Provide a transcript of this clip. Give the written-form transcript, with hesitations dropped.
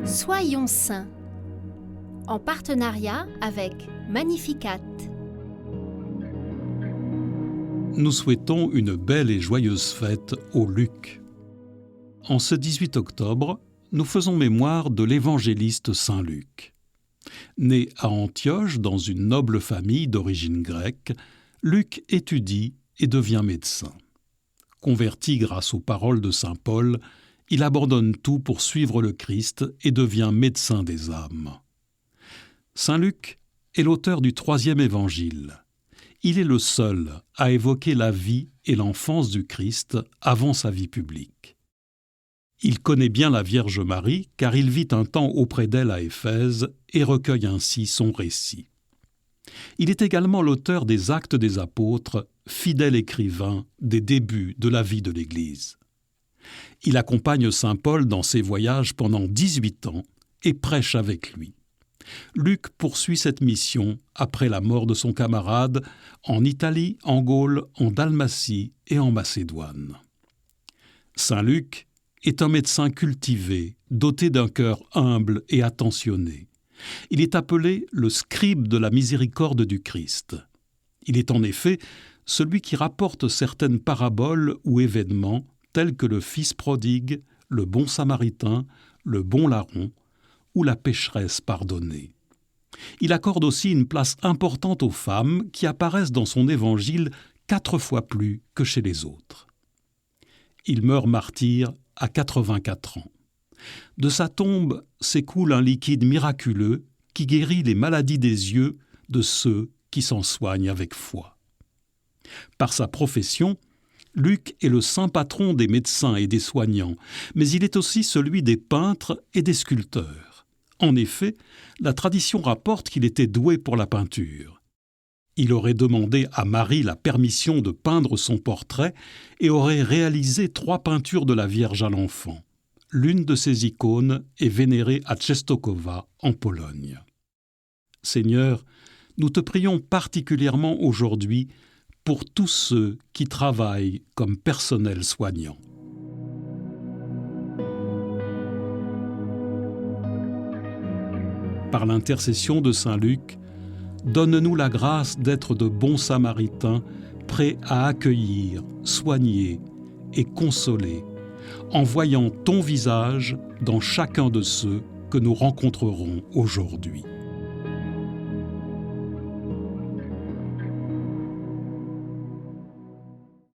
Soyons saints, en partenariat avec Magnificat. Nous souhaitons une belle et joyeuse fête au Luc. En ce 18 octobre, nous faisons mémoire de l'évangéliste Saint Luc. Né à Antioche dans une noble famille d'origine grecque, Luc étudie et devient médecin. Converti grâce aux paroles de saint Paul, il abandonne tout pour suivre le Christ et devient médecin des âmes. Saint Luc est l'auteur du 3e évangile. Il est le seul à évoquer la vie et l'enfance du Christ avant sa vie publique. Il connaît bien la Vierge Marie car il vit un temps auprès d'elle à Éphèse et recueille ainsi son récit. Il est également l'auteur des Actes des Apôtres, fidèle écrivain des débuts de la vie de l'Église. Il accompagne saint Paul dans ses voyages pendant 18 ans et prêche avec lui. Luc poursuit cette mission après la mort de son camarade en Italie, en Gaule, en Dalmatie et en Macédoine. Saint Luc est un médecin cultivé, doté d'un cœur humble et attentionné. Il est appelé le scribe de la miséricorde du Christ. Il est en effet celui qui rapporte certaines paraboles ou événements tels que le fils prodigue, le bon samaritain, le bon larron ou la pécheresse pardonnée. Il accorde aussi une place importante aux femmes qui apparaissent dans son évangile 4 fois plus que chez les autres. Il meurt martyr à 84 ans. De sa tombe s'écoule un liquide miraculeux qui guérit les maladies des yeux de ceux qui s'en soignent avec foi. Par sa profession, Luc est le saint patron des médecins et des soignants, mais il est aussi celui des peintres et des sculpteurs. En effet, la tradition rapporte qu'il était doué pour la peinture. Il aurait demandé à Marie la permission de peindre son portrait et aurait réalisé 3 peintures de la Vierge à l'enfant. L'une de ces icônes est vénérée à Częstochowa, en Pologne. Seigneur, nous te prions particulièrement aujourd'hui pour tous ceux qui travaillent comme personnel soignant. Par l'intercession de saint Luc, donne-nous la grâce d'être de bons samaritains, prêts à accueillir, soigner et consoler, en voyant ton visage dans chacun de ceux que nous rencontrerons aujourd'hui.